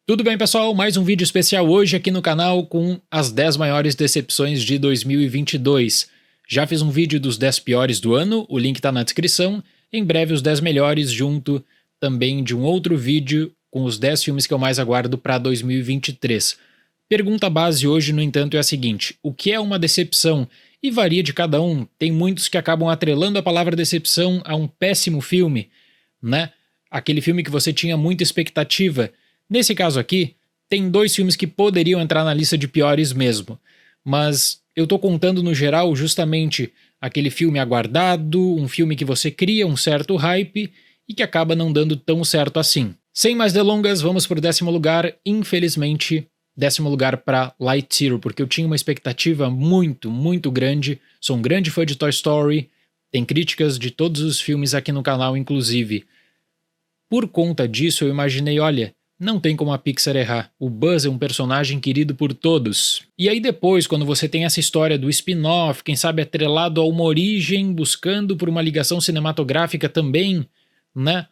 Tudo bem, pessoal? Mais um vídeo especial hoje aqui no canal com as 10 maiores decepções de 2022. Já fiz um vídeo dos 10 piores do ano, o link tá na descrição. Em breve os 10 melhores, junto também de um outro vídeo com os 10 filmes que eu mais aguardo para 2023. Pergunta base hoje, no entanto, é a seguinte: o que é uma decepção? E varia de cada um. Tem muitos que acabam atrelando a palavra decepção a um péssimo filme, né? Aquele filme que você tinha muita expectativa. Nesse caso aqui, tem 2 filmes que poderiam entrar na lista de piores mesmo, mas eu tô contando no geral justamente aquele filme aguardado, um filme que você cria um certo hype e que acaba não dando tão certo assim. Sem mais delongas, vamos pro 10º lugar, infelizmente, 10º lugar para Lightyear, porque eu tinha uma expectativa muito grande, sou um grande fã de Toy Story, tem críticas de todos os filmes aqui no canal inclusive. Por conta disso eu imaginei, olha, não tem como a Pixar errar, o Buzz é um personagem querido por todos. E aí depois, quando você tem essa história do spin-off, quem sabe atrelado a uma origem, buscando por uma ligação cinematográfica também, né?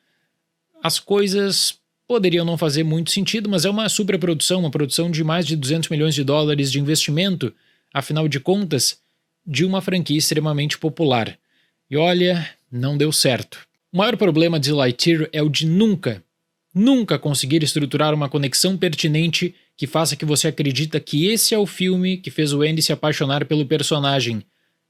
As coisas poderiam não fazer muito sentido, mas é uma superprodução, uma produção de mais de 200 milhões de dólares de investimento, afinal de contas, de uma franquia extremamente popular. E olha, não deu certo. O maior problema de Lightyear é o de nunca conseguir estruturar uma conexão pertinente que faça que você acredita que esse é o filme que fez o Andy se apaixonar pelo personagem.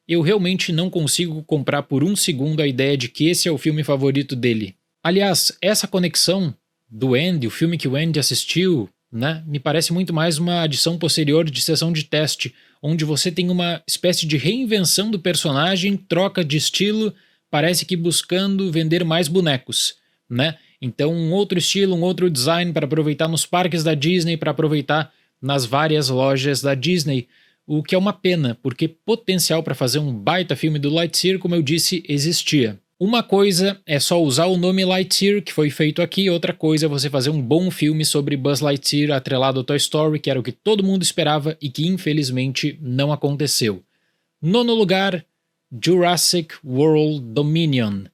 Eu realmente não consigo comprar por um segundo a ideia de que esse é o filme favorito dele. Aliás, essa conexão do Andy, o filme que o Andy assistiu, né, me parece muito mais uma adição posterior de sessão de teste, onde você tem uma espécie de reinvenção do personagem, troca de estilo, parece que buscando vender mais bonecos, né? Então um outro estilo, um outro design para aproveitar nos parques da Disney, para aproveitar nas várias lojas da Disney, o que é uma pena, porque potencial para fazer um baita filme do Lightyear, como eu disse, existia. Uma coisa é só usar o nome Lightyear, que foi feito aqui, outra coisa é você fazer um bom filme sobre Buzz Lightyear atrelado ao Toy Story, que era o que todo mundo esperava e que infelizmente não aconteceu. 9º lugar, Jurassic World Dominion.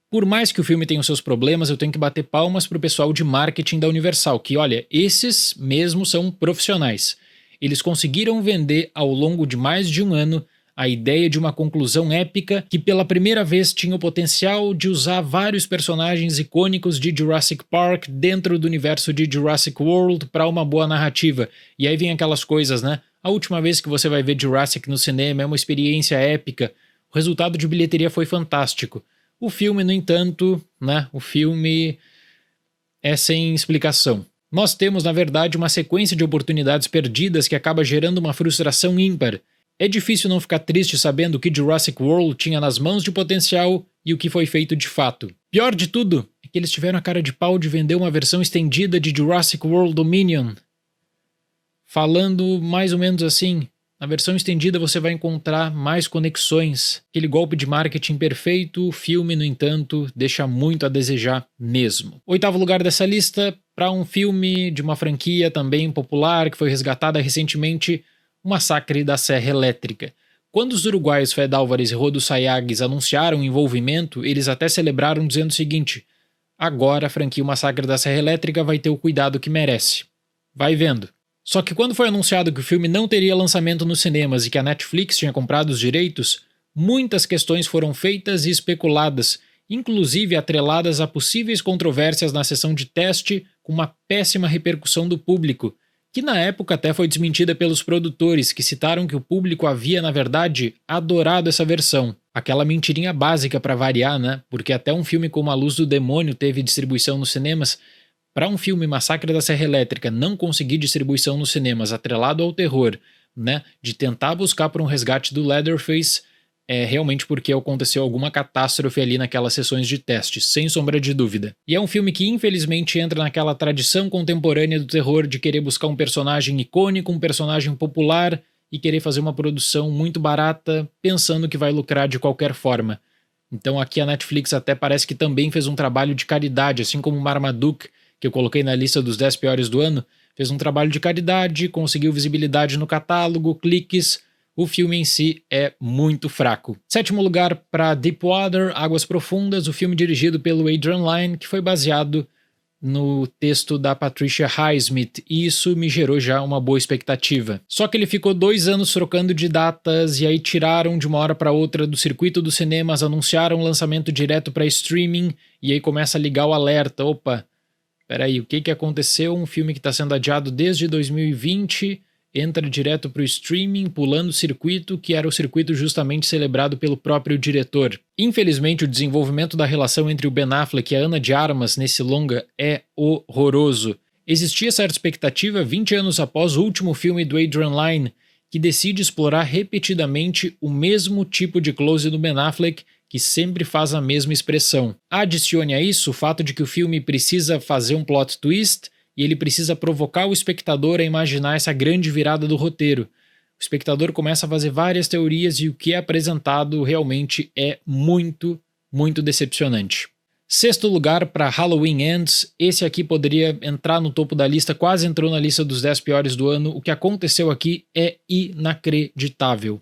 Por mais que o filme tenha os seus problemas, eu tenho que bater palmas pro pessoal de marketing da Universal, que olha, esses mesmo são profissionais. Eles conseguiram vender ao longo de mais de um ano a ideia de uma conclusão épica que pela primeira vez tinha o potencial de usar vários personagens icônicos de Jurassic Park dentro do universo de Jurassic World para uma boa narrativa. E aí vem aquelas coisas, né? A última vez que você vai ver Jurassic no cinema é uma experiência épica. O resultado de bilheteria foi fantástico. O filme, no entanto, né, o filme é sem explicação. Nós temos, na verdade, uma sequência de oportunidades perdidas que acaba gerando uma frustração ímpar. É difícil não ficar triste sabendo o que Jurassic World tinha nas mãos de potencial e o que foi feito de fato. Pior de tudo é que eles tiveram a cara de pau de vender uma versão estendida de Jurassic World Dominion. Falando mais ou menos assim, na versão estendida você vai encontrar mais conexões. Aquele golpe de marketing perfeito, o filme, no entanto, deixa muito a desejar mesmo. 8º lugar dessa lista, para um filme de uma franquia também popular que foi resgatada recentemente, O Massacre da Serra Elétrica. Quando os uruguaios Fed Álvares e Rodo Sayagues anunciaram o envolvimento, eles até celebraram dizendo o seguinte: agora a franquia O Massacre da Serra Elétrica vai ter o cuidado que merece. Vai vendo. Só que quando foi anunciado que o filme não teria lançamento nos cinemas e que a Netflix tinha comprado os direitos, muitas questões foram feitas e especuladas, inclusive atreladas a possíveis controvérsias na sessão de teste, com uma péssima repercussão do público, que na época até foi desmentida pelos produtores, que citaram que o público havia, na verdade, adorado essa versão. Aquela mentirinha básica para variar, né? Porque até um filme como A Luz do Demônio teve distribuição nos cinemas. Para um filme Massacre da Serra Elétrica não conseguir distribuição nos cinemas atrelado ao terror, né, de tentar buscar por um resgate do Leatherface, é realmente porque aconteceu alguma catástrofe ali naquelas sessões de teste, sem sombra de dúvida. E é um filme que infelizmente entra naquela tradição contemporânea do terror de querer buscar um personagem icônico, um personagem popular e querer fazer uma produção muito barata, pensando que vai lucrar de qualquer forma. Então aqui a Netflix até parece que também fez um trabalho de caridade, assim como Marmaduke, que eu coloquei na lista dos 10 piores do ano, fez um trabalho de caridade, conseguiu visibilidade no catálogo, cliques. O filme em si é muito fraco. 7º lugar para Deepwater, Águas Profundas, o filme dirigido pelo Adrian Lyne, que foi baseado no texto da Patricia Highsmith, e isso me gerou já uma boa expectativa. Só que ele ficou 2 anos trocando de datas, e aí tiraram de uma hora para outra do circuito dos cinemas, anunciaram o lançamento direto para streaming, e aí começa a ligar o alerta. Opa, peraí, o que aconteceu? Um filme que está sendo adiado desde 2020... entra direto para o streaming, pulando o circuito, que era o circuito justamente celebrado pelo próprio diretor. Infelizmente, o desenvolvimento da relação entre o Ben Affleck e a Ana de Armas nesse longa é horroroso. Existia certa expectativa 20 anos após o último filme do Adrian Lyne, que decide explorar repetidamente o mesmo tipo de close do Ben Affleck, que sempre faz a mesma expressão. Adicione a isso o fato de que o filme precisa fazer um plot twist, e ele precisa provocar o espectador a imaginar essa grande virada do roteiro. O espectador começa a fazer várias teorias e o que é apresentado realmente é muito, muito decepcionante. 6º lugar para Halloween Ends. Esse aqui poderia entrar no topo da lista, quase entrou na lista dos 10 piores do ano. O que aconteceu aqui é inacreditável.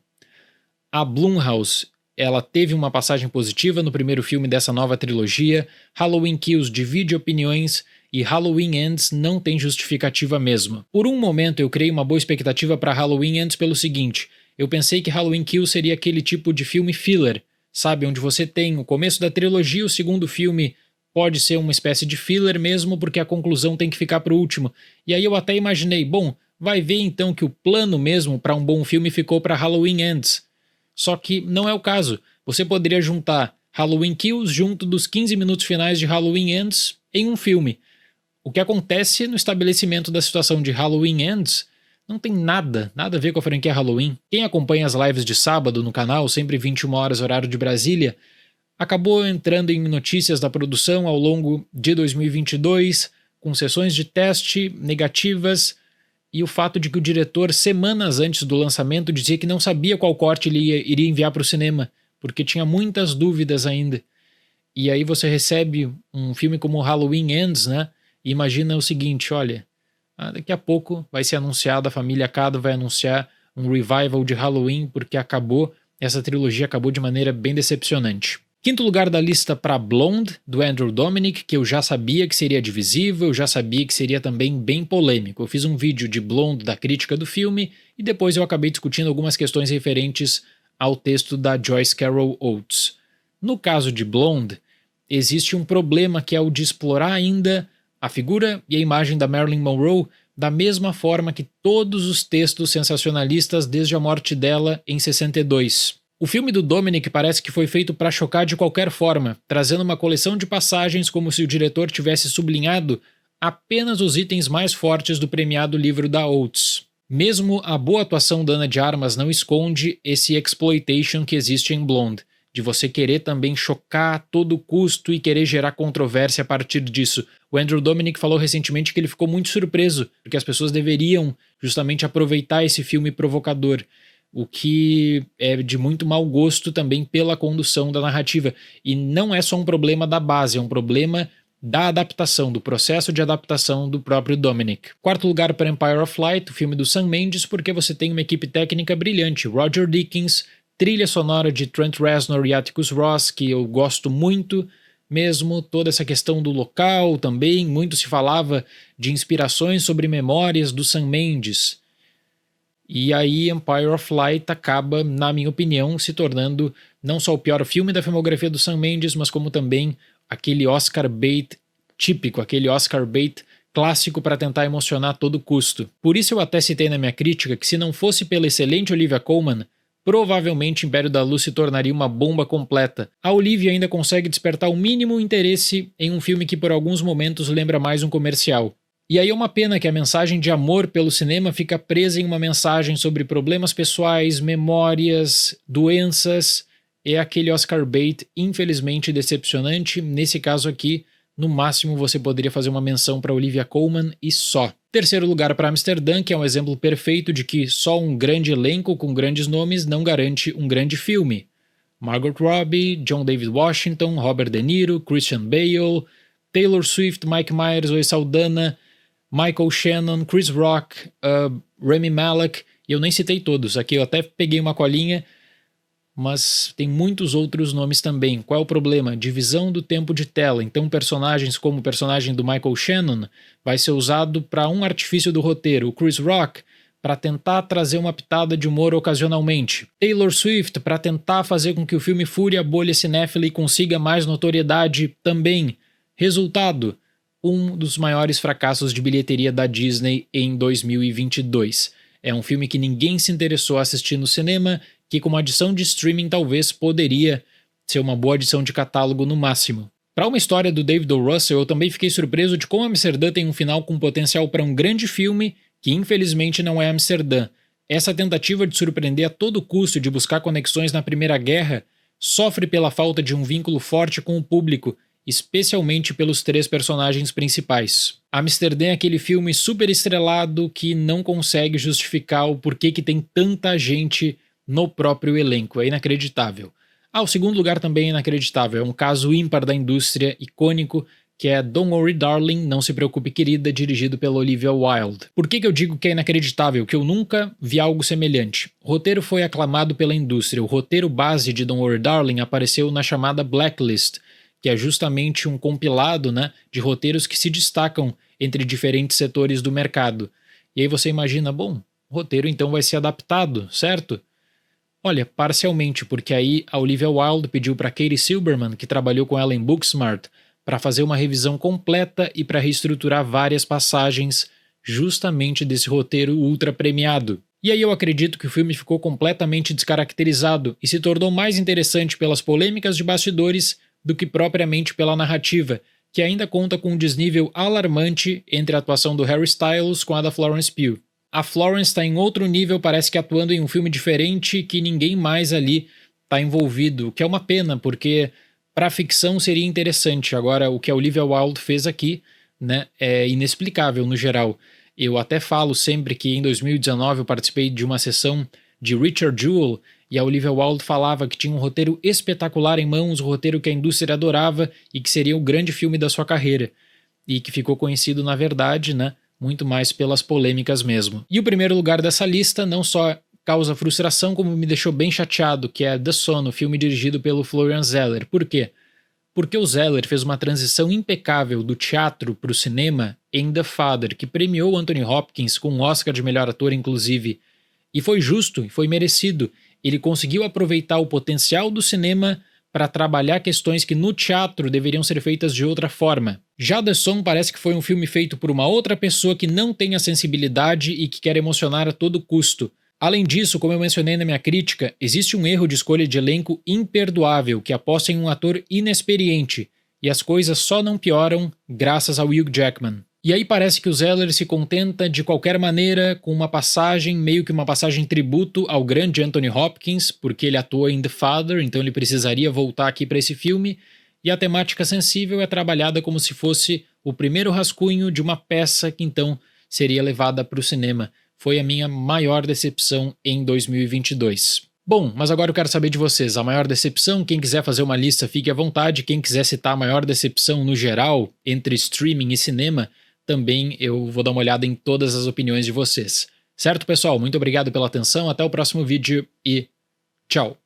A Blumhouse, ela teve uma passagem positiva no primeiro filme dessa nova trilogia. Halloween Kills divide opiniões, e Halloween Ends não tem justificativa mesmo. Por um momento eu criei uma boa expectativa para Halloween Ends pelo seguinte: eu pensei que Halloween Kills seria aquele tipo de filme filler, sabe, onde você tem o começo da trilogia, o segundo filme pode ser uma espécie de filler mesmo, porque a conclusão tem que ficar pro último. E aí eu até imaginei, bom, vai ver então que o plano mesmo para um bom filme ficou para Halloween Ends. Só que não é o caso. Você poderia juntar Halloween Kills junto dos 15 minutos finais de Halloween Ends em um filme. O que acontece no estabelecimento da situação de Halloween Ends não tem nada a ver com a franquia Halloween. Quem acompanha as lives de sábado no canal, sempre 21 horas horário de Brasília, acabou entrando em notícias da produção ao longo de 2022, com sessões de teste negativas e o fato de que o diretor, semanas antes do lançamento, dizia que não sabia qual corte ele iria enviar para o cinema, porque tinha muitas dúvidas ainda. E aí você recebe um filme como Halloween Ends, né? E imagina o seguinte, olha, daqui a pouco vai ser anunciado, a família Cado vai anunciar um revival de Halloween, porque essa trilogia acabou de maneira bem decepcionante. 5º lugar da lista para Blonde, do Andrew Dominik, que eu já sabia que seria divisível, eu já sabia que seria também bem polêmico. Eu fiz um vídeo de Blonde da crítica do filme e depois eu acabei discutindo algumas questões referentes ao texto da Joyce Carol Oates. No caso de Blonde, existe um problema que é o de explorar ainda a figura e a imagem da Marilyn Monroe da mesma forma que todos os textos sensacionalistas desde a morte dela em 62. O filme do Dominik parece que foi feito para chocar de qualquer forma, trazendo uma coleção de passagens como se o diretor tivesse sublinhado apenas os itens mais fortes do premiado livro da Oates. Mesmo a boa atuação da Ana de Armas não esconde esse exploitation que existe em Blonde, de você querer também chocar a todo custo e querer gerar controvérsia a partir disso. O Andrew Dominik falou recentemente que ele ficou muito surpreso, porque as pessoas deveriam justamente aproveitar esse filme provocador, o que é de muito mau gosto também pela condução da narrativa. E não é só um problema da base, é um problema da adaptação, do processo de adaptação do próprio Dominik. 4º lugar para Empire of Light, o filme do Sam Mendes, porque você tem uma equipe técnica brilhante, Roger Deakins, trilha sonora de Trent Reznor e Atticus Ross, que eu gosto muito mesmo, toda essa questão do local também, muito se falava de inspirações sobre memórias do Sam Mendes. E aí Empire of Light acaba, na minha opinião, se tornando não só o pior filme da filmografia do Sam Mendes, mas como também aquele Oscar bait típico, aquele Oscar bait clássico para tentar emocionar a todo custo. Por isso eu até citei na minha crítica que se não fosse pela excelente Olivia Colman, provavelmente Império da Luz se tornaria uma bomba completa. A Olivia ainda consegue despertar o mínimo interesse em um filme que por alguns momentos lembra mais um comercial. E aí é uma pena que a mensagem de amor pelo cinema fica presa em uma mensagem sobre problemas pessoais, memórias, doenças. É aquele Oscar bait infelizmente decepcionante. Nesse caso aqui, no máximo você poderia fazer uma menção para Olivia Colman e só. 3º lugar para Amsterdã, que é um exemplo perfeito de que só um grande elenco com grandes nomes não garante um grande filme. Margot Robbie, John David Washington, Robert De Niro, Christian Bale, Taylor Swift, Mike Myers, Zoe Saldana, Michael Shannon, Chris Rock, Rami Malek, e eu nem citei todos, aqui eu até peguei uma colinha, mas tem muitos outros nomes também. Qual é o problema? Divisão do tempo de tela. Então personagens como o personagem do Michael Shannon vai ser usado para um artifício do roteiro. O Chris Rock para tentar trazer uma pitada de humor ocasionalmente. Taylor Swift para tentar fazer com que o filme fure a bolha cinéfila e consiga mais notoriedade também. Resultado: um dos maiores fracassos de bilheteria da Disney em 2022. É um filme que ninguém se interessou a assistir no cinema, que com uma adição de streaming talvez poderia ser uma boa adição de catálogo no máximo. Para uma história do David O. Russell, eu também fiquei surpreso de como Amsterdã tem um final com potencial para um grande filme, que infelizmente não é Amsterdã. Essa tentativa de surpreender a todo custo e de buscar conexões na Primeira Guerra sofre pela falta de um vínculo forte com o público, especialmente pelos 3 personagens principais. Amsterdã é aquele filme super estrelado que não consegue justificar o porquê que tem tanta gente no próprio elenco, é inacreditável. O segundo lugar também é inacreditável, é um caso ímpar da indústria, icônico, que é Don't Worry Darling, Não Se Preocupe Querida, dirigido pela Olivia Wilde. Por que eu digo que é inacreditável? Que eu nunca vi algo semelhante. O roteiro foi aclamado pela indústria, o roteiro base de Don't Worry Darling apareceu na chamada Blacklist, que é justamente um compilado, de roteiros que se destacam entre diferentes setores do mercado. E aí você imagina, bom, o roteiro então vai ser adaptado, certo? Olha, parcialmente, porque aí a Olivia Wilde pediu para Katie Silberman, que trabalhou com ela em Booksmart, para fazer uma revisão completa e para reestruturar várias passagens justamente desse roteiro ultra premiado. E aí eu acredito que o filme ficou completamente descaracterizado e se tornou mais interessante pelas polêmicas de bastidores do que propriamente pela narrativa, que ainda conta com um desnível alarmante entre a atuação do Harry Styles com a da Florence Pugh. A Florence está em outro nível, parece que atuando em um filme diferente que ninguém mais ali está envolvido, o que é uma pena, porque para a ficção seria interessante. Agora, o que a Olivia Wilde fez aqui, é inexplicável no geral. Eu até falo sempre que em 2019 eu participei de uma sessão de Richard Jewell e a Olivia Wilde falava que tinha um roteiro espetacular em mãos, um roteiro que a indústria adorava e que seria o grande filme da sua carreira. E que ficou conhecido, na verdade, muito mais pelas polêmicas mesmo. E o primeiro lugar dessa lista não só causa frustração, como me deixou bem chateado, que é The Son, o filme dirigido pelo Florian Zeller. Por quê? Porque o Zeller fez uma transição impecável do teatro para o cinema em The Father, que premiou Anthony Hopkins com um Oscar de melhor ator, inclusive. E foi justo, e foi merecido. Ele conseguiu aproveitar o potencial do cinema para trabalhar questões que no teatro deveriam ser feitas de outra forma. Já The Son parece que foi um filme feito por uma outra pessoa que não tem a sensibilidade e que quer emocionar a todo custo. Além disso, como eu mencionei na minha crítica, existe um erro de escolha de elenco imperdoável que aposta em um ator inexperiente, e as coisas só não pioram graças ao Hugh Jackman. E aí parece que o Zeller se contenta de qualquer maneira com uma passagem, meio que uma passagem tributo ao grande Anthony Hopkins, porque ele atua em The Father, então ele precisaria voltar aqui para esse filme, e a temática sensível é trabalhada como se fosse o primeiro rascunho de uma peça que então seria levada para o cinema. Foi a minha maior decepção em 2022. Bom, mas agora eu quero saber de vocês, a maior decepção, quem quiser fazer uma lista fique à vontade, quem quiser citar a maior decepção no geral, entre streaming e cinema, também eu vou dar uma olhada em todas as opiniões de vocês. Certo, pessoal? Muito obrigado pela atenção, até o próximo vídeo e tchau!